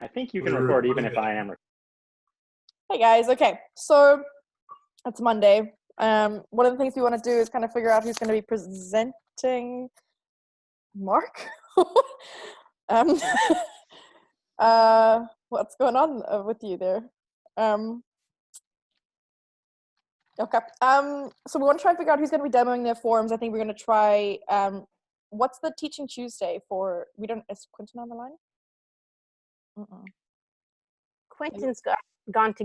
I think you can record even if I am recording. Hey guys, okay, so it's Monday. One of the things we want to do is kind of figure out who's going to be presenting. Mark? What's going on with you there? Okay. So we want to try and figure out who's going to be demoing their forms. I think we're going to try. What's the Teaching Tuesday for? Is Quentin on the line? Quentin's gone to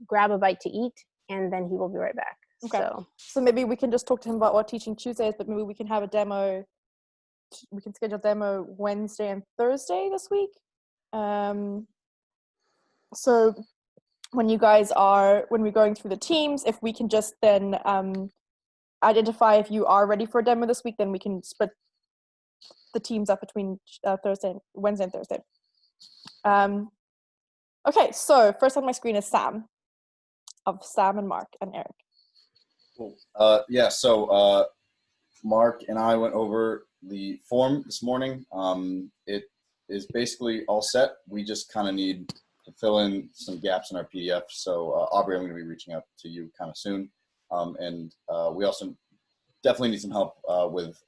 grab a bite to eat, and then he will be right back. Okay. So maybe we can just talk to him about what Teaching Tuesday is, but maybe we can have a demo. We can schedule a demo Wednesday and Thursday this week. So when we're going through the teams, if we can just then identify if you are ready for a demo this week, then we can split the teams up between Wednesday and Thursday. Okay, so first on my screen is Sam and Mark and Eric. Cool. So Mark and I went over the form this morning. It is basically all set. We just kind of need to fill in some gaps in our PDF. So Aubrey, I'm going to be reaching out to you kind of soon. And we also definitely need some help with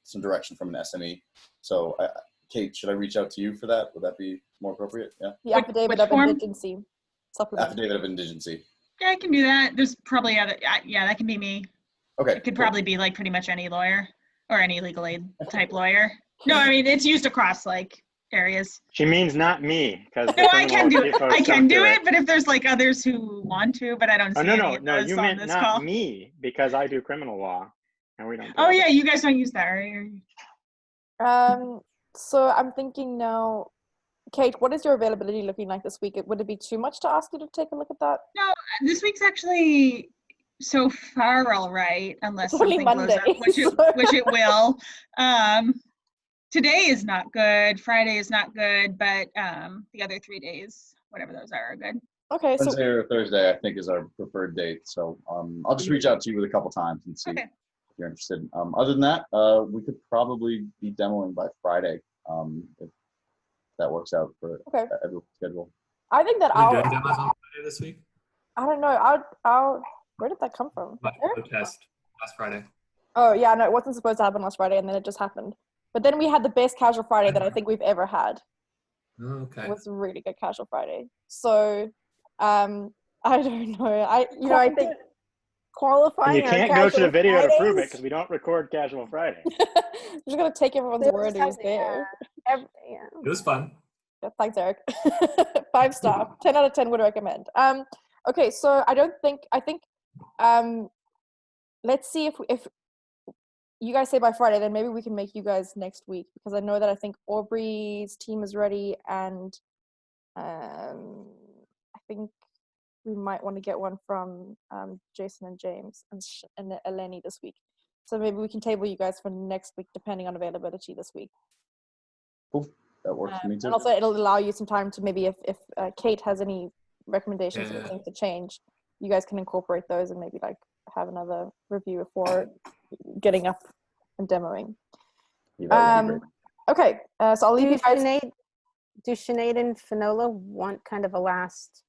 some direction from an SME. So Kate, should I reach out to you for that? Would that be more appropriate? Yeah. The affidavit of indigency supplement. Affidavit of indigency. Yeah, I can do that. There's probably other. Yeah, that can be me. Okay. It could probably be like pretty much any lawyer or any legal aid type lawyer. No, I mean it's used across like areas. She means not me, because no, I can do it. I can do it, but if there's like others who want to, but I don't see any of those you on meant this not call. me, because I do criminal law, and we don't. Oh yeah, you guys don't use that, right? So I'm thinking now, Kate, what is your availability looking like this week? Would it be too much to ask you to take a look at that? No, this week's actually so far all right, unless it's only something Monday, blows up, which it will. Today is not good. Friday is not good, but the other 3 days, whatever those are good. Okay. Wednesday or Thursday, I think, is our preferred date. So I'll just reach out to you with a couple times and see if you're interested. Other than that, we could probably be demoing by Friday if that works out for everyone's schedule. I think that Are we doing demos on Friday this week? I don't know. Where did that come from? The test last Friday. Oh yeah, no, it wasn't supposed to happen last Friday, and then it just happened. But then we had the best casual Friday that I think we've ever had. Okay. It was a really good casual Friday. So, I don't know. I think qualifying. And you can't go to the video Fridays to prove it because we don't record casual Friday. I'm just gonna take everyone's word who's there. It was fun. Yeah, thanks, Eric. 5-star, 10 out of 10 would recommend. Okay, so I think let's see if you guys say by Friday, then maybe we can make you guys next week, because I know that I think Aubrey's team is ready, and I think we might want to get one from Jason and James and Eleni this week. So maybe we can table you guys for next week, depending on availability this week. Cool. That works for me too. And also it'll allow you some time to maybe if Kate has any recommendations or things to change, you guys can incorporate those and maybe like have another review before getting up and demoing. Okay, so I'll leave you guys. Do Sinead and Finola want kind of a last,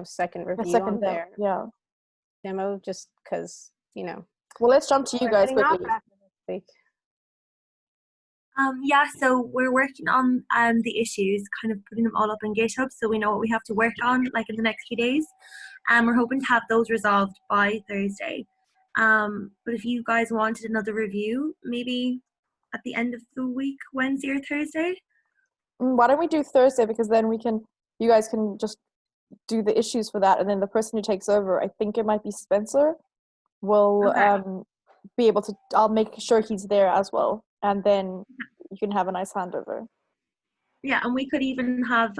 second review on their demo, just because, Well, let's jump to you guys quickly. So we're working on the issues, kind of putting them all up in GitHub so we know what we have to work on like in the next few days. We're hoping to have those resolved by Thursday. But if you guys wanted another review, maybe at the end of the week, Wednesday or Thursday? Why don't we do Thursday, because then you guys can just do the issues for that, and then the person who takes over, I think it might be Spencer, will be able to, I'll make sure he's there as well, and then you can have a nice handover. Yeah, and we could even have,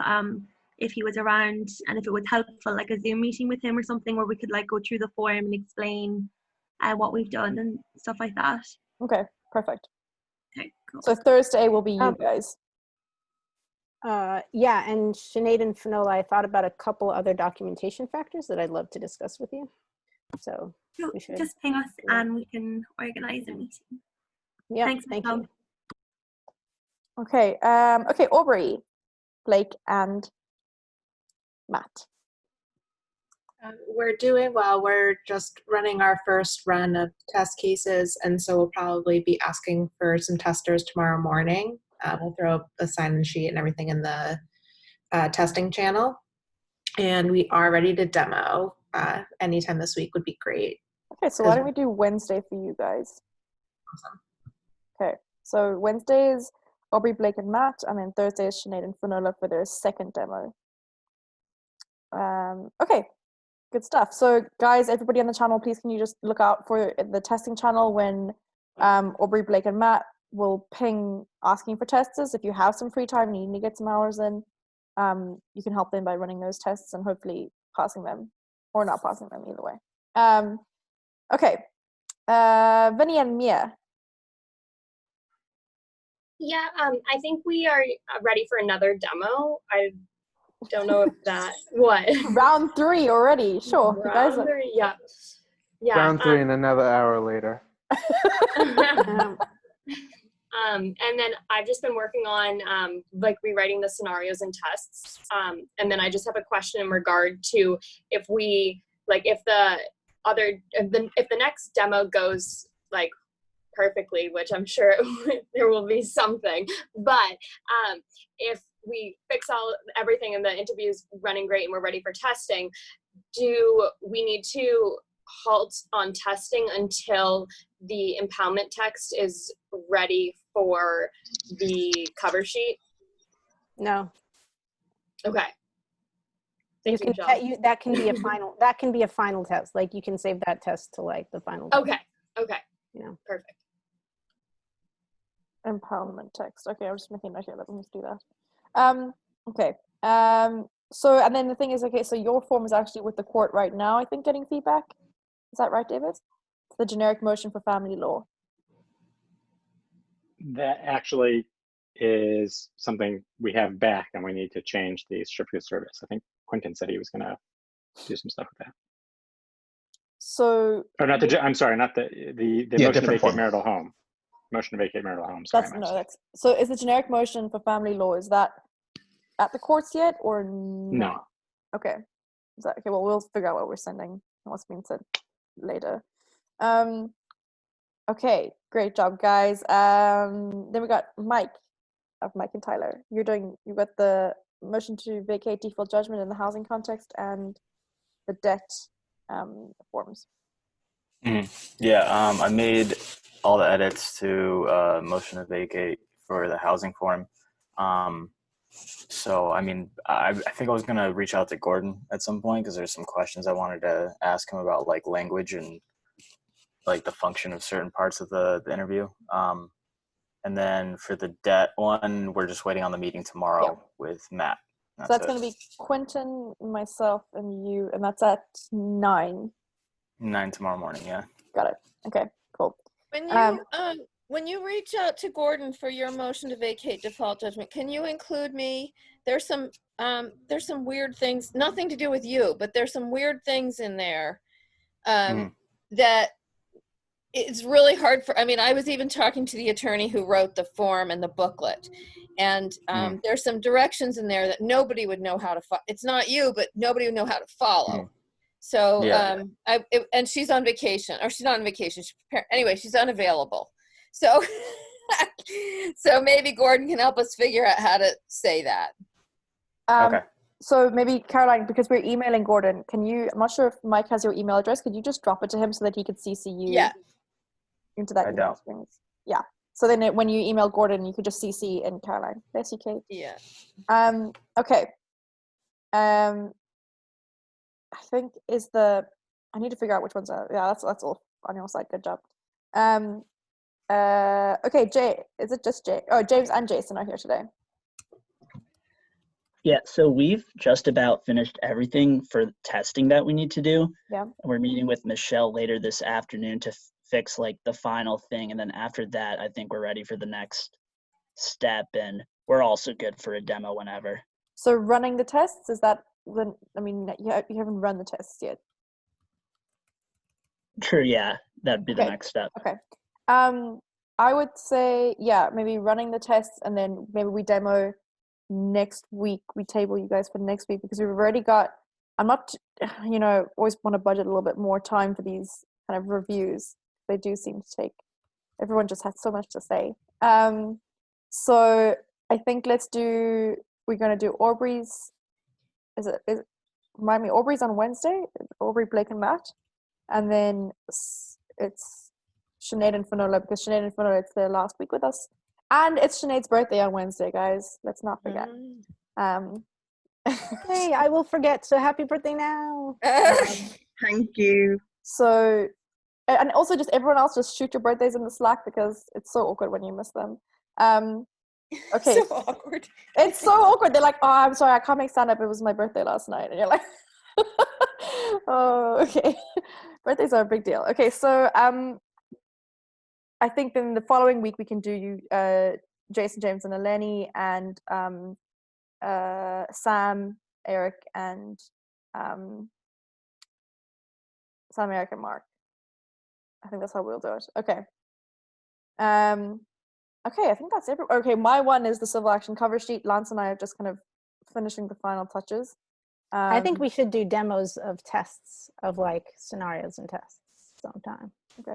if he was around and if it was helpful, like a Zoom meeting with him or something where we could like go through the form and explain what we've done and stuff like that. Okay, perfect. Okay, cool. So Thursday will be you guys. And Sinead and Finola, I thought about a couple other documentation factors that I'd love to discuss with you. So we should just ping us and we can organize a meeting. Yeah, thanks. Thank you. Okay, Aubrey, Blake, and Matt? We're doing well. We're just running our first run of test cases, and so we'll probably be asking for some testers tomorrow morning. We'll throw up a sign-in sheet and everything in the testing channel, and we are ready to demo. Anytime this week would be great. Okay, so why don't we do Wednesday for you guys? Awesome. Okay, so Wednesday is Aubrey, Blake, and Matt, and then Thursday is Sinead and Finola for their second demo. Okay, good stuff. So guys, everybody on the channel, please can you just look out for the testing channel when Aubrey, Blake, and Matt will ping asking for testers. If you have some free time and you need to get some hours in, you can help them by running those tests and hopefully passing them or not passing them, either way. Okay, Vinny and Mia. Yeah, I think we are ready for another demo. I don't know if that, what? Round 3 already, sure. Round you guys are... 3, yeah. Yeah. Round 3 and another hour later. And then I've just been working on like rewriting the scenarios and tests. And then I just have a question in regard to if we, like if the next demo goes like perfectly, which I'm sure there will be something, but if we fix everything and the interview's running great and we're ready for testing, do we need to halt on testing until the impoundment text is ready for the cover sheet? No. Okay. Thank you, Jill. That can be a final. That can be a final test. Like you can save that test to like the final. Okay. Okay. You know. Perfect. Empowerment text. Okay, I'm just making a note here. Let me just do that. Okay. So, and then the thing is, okay, so your form is actually with the court right now, I think, getting feedback. Is that right, David? The generic motion for family law. That actually is something we have back, and we need to change the certificate of service. I think Quentin said he was going to do some stuff with that. So, or not the. I'm sorry, not the motion to vacate marital home. Motion to vacate marital home. Sorry, that's so. Is the generic motion for family law, is that at the courts yet or no? Okay. Is that okay? Well, we'll figure out what we're sending and what's being said later. Okay, great job, guys. Then we got Mike and Tyler. You've got the motion to vacate default judgment in the housing context and the debt forms. Yeah, I made all the edits to motion to vacate for the housing form. So, I mean, I think I was going to reach out to Gordon at some point because there's some questions I wanted to ask him about, like language and like the function of certain parts of the interview. And then for the debt one, we're just waiting on the meeting tomorrow with Matt. So that's going to be Quentin, myself, and you, and that's at 9. 9 tomorrow morning, yeah. Got it. Okay, cool. When you reach out to Gordon for your motion to vacate default judgment, can you include me? There's some weird things, nothing to do with you, but there's some weird things in there that it's really hard for. I mean, I was even talking to the attorney who wrote the form and the booklet, and there's some directions in there that nobody would know how to follow. It's not you, but nobody would know how to follow. So, and she's on vacation, or she's not on vacation. Anyway, she's unavailable. So, so maybe Gordon can help us figure out how to say that. Okay. So maybe Caroline, because we're emailing Gordon, can you? I'm not sure if Mike has your email address. Could you just drop it to him so that he could CC you? Into that email string. Yeah. So then when you email Gordon, you could just CC and Caroline. Bless you, Kate. Yeah. Okay. I think I need to figure out which ones are. Yeah, that's all on your side. Good job. Okay, Jay. Is it just Jay? Oh, James and Jason are here today. Yeah, so we've just about finished everything for testing that we need to do. Yeah. We're meeting with Michelle later this afternoon to fix like the final thing, and then after that, I think we're ready for the next step, and we're also good for a demo whenever. So running the tests, is that when? I mean, you haven't run the tests yet. Sure. Yeah, that'd be the next step. Okay. I would say maybe running the tests, and then maybe we demo next week. We table you guys for next week because we've already got. I'm not, always want to budget a little bit more time for these kind of reviews. They do seem to take. Everyone just has so much to say. So I think we're going to do Aubrey's. Remind me, Aubrey's on Wednesday. Aubrey, Blake, and Matt, and then it's Sinead and Finola, because Sinead and Finola, it's their last week with us, and it's Sinead's birthday on Wednesday, guys. Let's not forget. Hey, I will forget. So happy birthday now. Thank you. So, and also just everyone else, just shoot your birthdays in the Slack because it's so awkward when you miss them. Okay. So awkward. It's so awkward. They're like, oh, I'm sorry, I can't make stand up. It was my birthday last night. And you're like, oh, okay. Birthdays are a big deal. Okay, so I think then the following week we can do Jason, James, and Eleni, and Sam, Eric, and Mark. I think that's how we'll do it. Okay. Okay, I think that's it. Okay, my one is the civil action cover sheet. Lance and I are just kind of finishing the final touches. I think we should do demos of tests of like scenarios and tests sometime. Okay.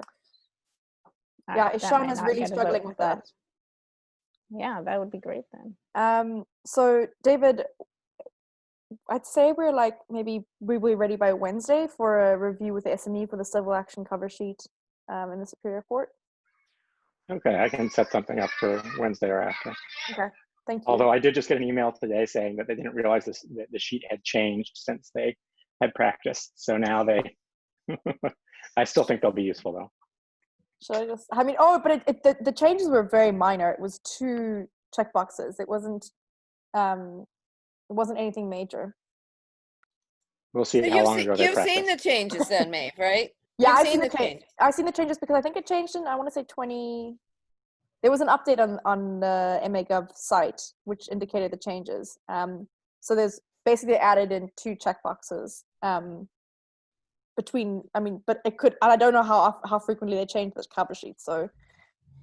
Yeah, Ishan is really struggling with that. Yeah, that would be great then. So David, I'd say we're like maybe we will be ready by Wednesday for a review with the SME for the civil action cover sheet in the Superior Court. Okay, I can set something up for Wednesday or after. Okay, thank you. Although I did just get an email today saying that they didn't realize that the sheet had changed since they had practiced. So now I still think they'll be useful though. Should I just? I mean, but the changes were very minor. It was 2 checkboxes. It wasn't anything major. We'll see So how long ago they you've practiced. seen the changes then, Maeve, right? Yeah, You've I've seen the changes. I've seen the changes because I think it changed in, I want to say 20. There was an update on the MAGov site which indicated the changes. So there's basically added in 2 checkboxes between. I mean, but it could, and I don't know how frequently they change this cover sheet. So,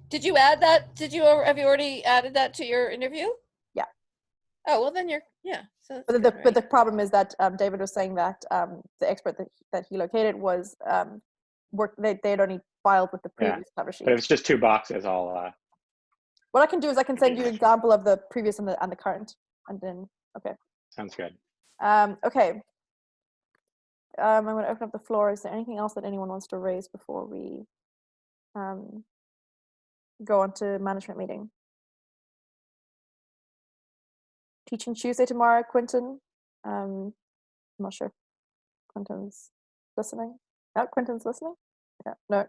did you add that? Have you already added that to your interview? Yeah. Oh well, then So but the problem is that David was saying that the expert that he located was they had only filed with the previous cover sheet. But if it's just 2 boxes, I'll. What I can do is I can send you an example of the previous and the current, and then okay. Sounds good. Okay. I'm going to open up the floor. Is there anything else that anyone wants to raise before we go on to management meeting? Teaching Tuesday tomorrow, Quentin. I'm not sure if Quentin's listening. No, Quentin's listening? Yeah, no.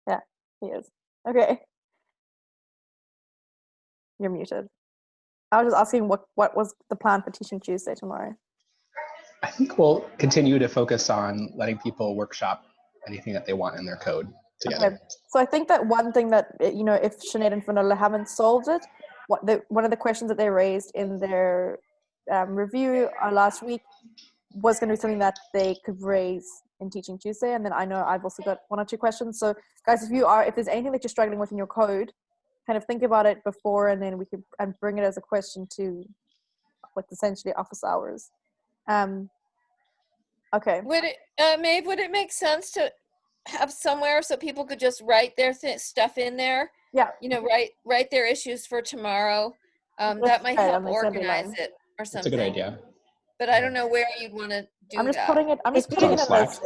Yeah, he is. Okay. You're muted. I was just asking what was the plan for Teaching Tuesday tomorrow? I think we'll continue to focus on letting people workshop anything that they want in their code together. Okay. So I think that one thing that, if Sinead and Finola haven't solved it, one of the questions that they raised in their review last week was going to be something that they could raise in Teaching Tuesday. And then I know I've also got 1 or 2 questions. So guys, if there's anything that you're struggling with in your code, kind of think about it before, and then we could bring it as a question to what's essentially office hours. Okay. Maeve, would it make sense to have somewhere so people could just write their stuff in there? Yeah. Write their issues for tomorrow. That might help organize it or something. That's a good idea. But I don't know where you'd want to do I'm just that. putting it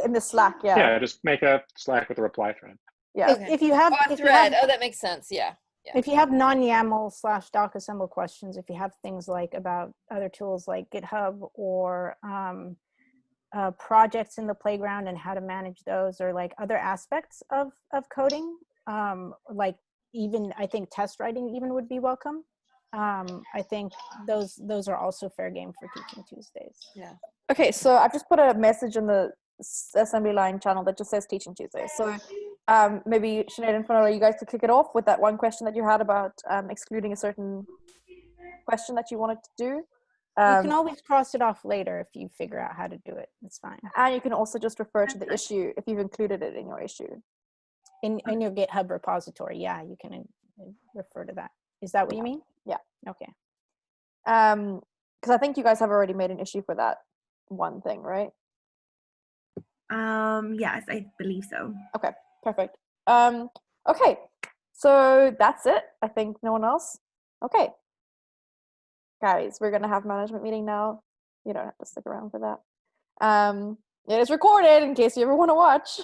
in the Slack. Yeah. Yeah, just make a Slack with a reply thread. Yeah. If you have a thread, that makes sense. Yeah. If you have non-YAML/doc assemble questions, if you have things like about other tools like GitHub or projects in the playground and how to manage those, or like other aspects of coding, like even I think test writing even would be welcome. I think those are also fair game for Teaching Tuesdays. Yeah. Okay, so I've just put a message in the assembly line channel that just says Teaching Tuesday. So maybe Sinead and Finola, you guys could kick it off with that one question that you had about excluding a certain question that you wanted to do. You can always cross it off later if you figure out how to do it. It's fine. And you can also just refer to the issue if you've included it in your issue. In your GitHub repository, yeah, you can refer to that. Is that what you mean? Yeah. Okay. Because I think you guys have already made an issue for that one thing, right? Yes, I believe so. Okay, perfect. Okay, so that's it. I think no one else. Okay, guys, we're gonna have management meeting now. You don't have to stick around for that. It is recorded in case you ever want to watch.